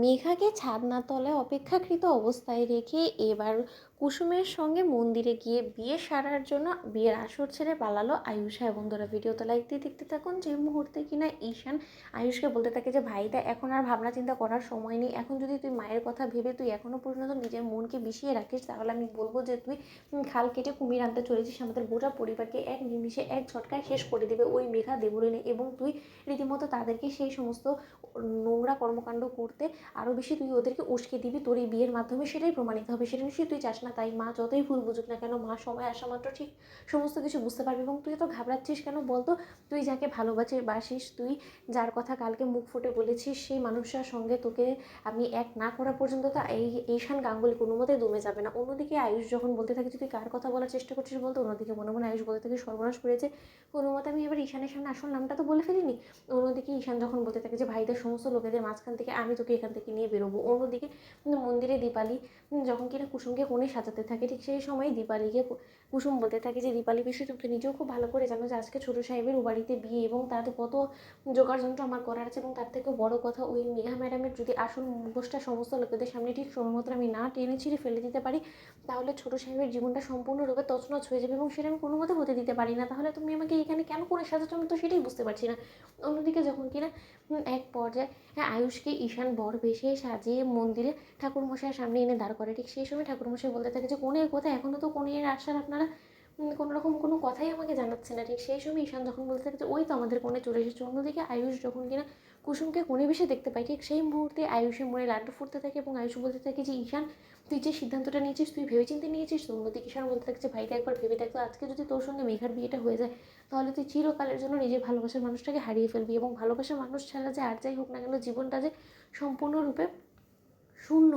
মেঘাকে ছাদনার তলায় অপেক্ষাকৃত অবস্থায় রেখে এবার কুসুমের সঙ্গে মন্দিরে গিয়ে বিয়ে সারার জন্য বিয়ের আসর ছেড়ে পালালো আয়ুষ। হ্যাঁ বন্ধুরা, ভিডিওতে লাইক দিয়ে দেখতে থাকুন। যে মুহূর্তে কিনা ঈশান আয়ুষকে বলতে থাকে যে ভাইদা এখন আর ভাবনা চিন্তা করার সময় নেই, এখন যদি তুই মায়ের কথা ভেবে তুই এখনও পর্যন্ত নিজের মনকে বিষিয়ে রাখিস তাহলে আমি বলবো যে তুই খাল কেটে কুমির আনতে চলেছিস। আমাদের গোটা পরিবারকে এক নিমিষে এক ঝটকায় শেষ করে দেবে ওই মেঘা দেবরিনে, এবং তুই রীতিমতো তাদেরকে সেই সমস্ত নোংরা কর্মকাণ্ড করতে আরও বেশি তুই ওদেরকে উস্কে দিবি। তোর এই বিয়ের মাধ্যমে সেটাই প্রমাণিত হবে, সেটা নিশ্চয়ই তুই চাস না। তাই মা যতই ভুল বুঝুক না কেন, মা সময় আসা মাত্র ঠিক সমস্ত কিছু বুঝতে পারবি। এবং তুই তো ঘাবড়াচ্ছিস কেন বলতো? তুই যাকে ভালোবাসিস, তুই যার কথা কালকে মুখ ফুটে বলেছিস, সেই মানুষটার সঙ্গে তোকে আমি এক না করা পর্যন্ত তা ঈশান গাঙ্গুলি কোনো মতে দমে যাবে না। অন্যদিকে আয়ুষ যখন বলতে থাকে তুই কার কথা বলার চেষ্টা করছিস বলতো, অন্যদিকে মনে মনে আয়ুষ বলতে থাকে সর্বনাশ করেছে, কোনো মতে আমি এবার ঈশানের সামনে আসল নামটা তো বলে ফেলিনি। অন্যদিকে ঈশান যখন বলতে থাকে যে ভাইদের সমস্ত লোকেদের মাঝখান থেকে আমি তোকে এখান থেকে নিয়ে বেরোবো। অন্যদিকে মন্দিরে দীপালি যখন কিনা কুসুমকে কোণে সাজাতে থাকে, ঠিক সেই সময় দীপালিকে কুসুম বলতে থাকে যে দীপালি বিষয়ে তুমি নিজেও খুব ভালো করে জানো যে আজকে ছোটো সাহেবের ও বাড়িতে বিয়ে, এবং তাতে কত জোগাড় যন্ত্র আমার করার আছে। এবং তার থেকেও বড় কথা, ওই মেঘা ম্যাডামের যদি আসল মুখোশটা সমস্ত লোকেদের সামনে ঠিক সময় মতো আমি না টেনে ছিঁড়ে ফেলে দিতে পারি, তাহলে ছোটো সাহেবের জীবনটা সম্পূর্ণরূপে তছনছ হয়ে যাবে, এবং সেটা আমি কোনো মতে হতে দিতে পারি না। তাহলে তুমি আমাকে এখানে কেন করে সাজাচ্ছ আমি তো সেটাই বুঝতে পারছি না। অন্যদিকে যখন কিনা এক পর্যায়ে আয়ুষকে ঈশান বর বেশে সাজিয়ে মন্দিরে ঠাকুরমশাইয়ের সামনে এনে দাঁড় করে, ঠিক সেই সময় ঠাকুরমশাই বলতে থাকে যে কনের কোথায়, এখনও তো কনের আসার আপনারা কোনো রকম কোনো কথাই আমাকে জানাচ্ছে না। ঠিক সেই সময় ঈশান যখন বলতে থাকে যে ওই তো আমাদের কোণে চলে এসেছে। অন্যদিকে আয়ুষ যখন কিনা কুসুমকে কোণে বেশি দেখতে পাই, ঠিক সেই মুহূর্তে আয়ুষের মনে লাড্ডু ফুটতে থাকে, এবং আয়ুষ বলতে থাকে যে ঈশান তুই যে সিদ্ধান্তটা নিয়েছিস তুই ভেবেচিন্তে নিয়েছিস তো? অন্যদিকে ঈশান বলতে থাকে যে ভাইটা একবার ভেবে দেখতো, আজকে যদি তোর সঙ্গে মেঘার বিয়েটা হয়ে যায় তাহলে তুই চিরকালের জন্য নিজের ভালোবাসার মানুষটাকে হারিয়ে ফেলবি, এবং ভালোবাসার মানুষ ছাড়া যে আর যাই হোক না কেন জীবনটা যে সম্পূর্ণরূপে শূন্য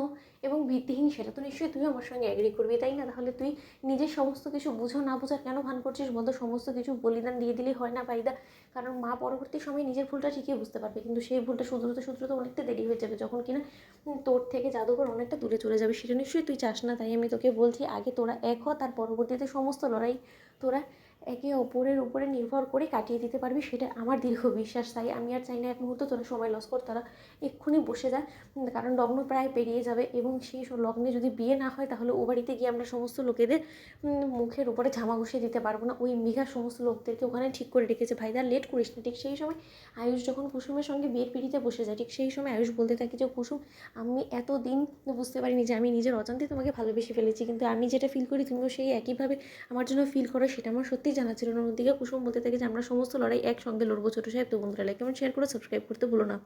এবং ভিত্তিহীন, সেটা তো নিশ্চয়ই তুই আমার সঙ্গে অ্যাগ্রি করবি, তাই না? তাহলে তুই নিজের সমস্ত কিছু বুঝো না বোঝার কেন ভান করছিস বলতো? সমস্ত কিছু বলিদান দিয়ে দিলেই হয় না ভাইদা? কারণ মা পরবর্তী সময়ে নিজের ভুলটা ঠিকই বুঝতে পারবে, কিন্তু সেই ভুলটা শুধরোতে অনেকটা দেরি হয়ে যাবে, যখন কিনা তোর থেকে জাদুঘর অনেকটা দূরে চলে যাবে। সেটা নিশ্চয়ই তুই চাস না। তাই আমি তোকে বলছি আগে তোরা এক হ, তার পরবর্তীতে সমস্ত লড়াই তোরা একে অপরের উপরে নির্ভর করে কাটিয়ে দিতে পারবি, সেটা আমার দীর্ঘ বিশ্বাস। তাই আমি আর চাই না এক মুহূর্ত তোরা সময় লস কর, তারা এক্ষুনি বসে যা। কারণ লগ্ন প্রায় পেরিয়ে যাবে, এবং সেই লগ্নে যদি বিয়ে না হয় তাহলে ও বাড়িতে গিয়ে আমরা সমস্ত লোকেদের মুখের উপরে ঝামা ঘষিয়ে দিতে পারবো না। ওই মেঘার সমস্ত লোকদেরকে ওখানে ঠিক করে রেখেছে, ভাইদা লেট করিস না। ঠিক সেই সময় আয়ুষ যখন কুসুমের সঙ্গে বিয়ের পিড়িতে বসে যায়, ঠিক সেই সময় আয়ুষ বলতে থাকে যে কুসুম, আমি এতদিন বুঝতে পারিনি যে আমি নিজের অজান্তে তোমাকে ভালোবেসে ফেলেছি, কিন্তু আমি যেটা ফিল করি তুমিও সেই একইভাবে আমার জন্য ফিল করো, সেটা আমার সত্যিই জানা ছিল না। অন্যদিকে কুসুম বলতে থাকে যে আমরা সমস্ত লড়াই একসঙ্গে লড়বো ছোটো সাহেব। তো বন্ধুরা লাইক কমেন্ট শেয়ার করে সাবস্ক্রাইব করতে ভুলো না।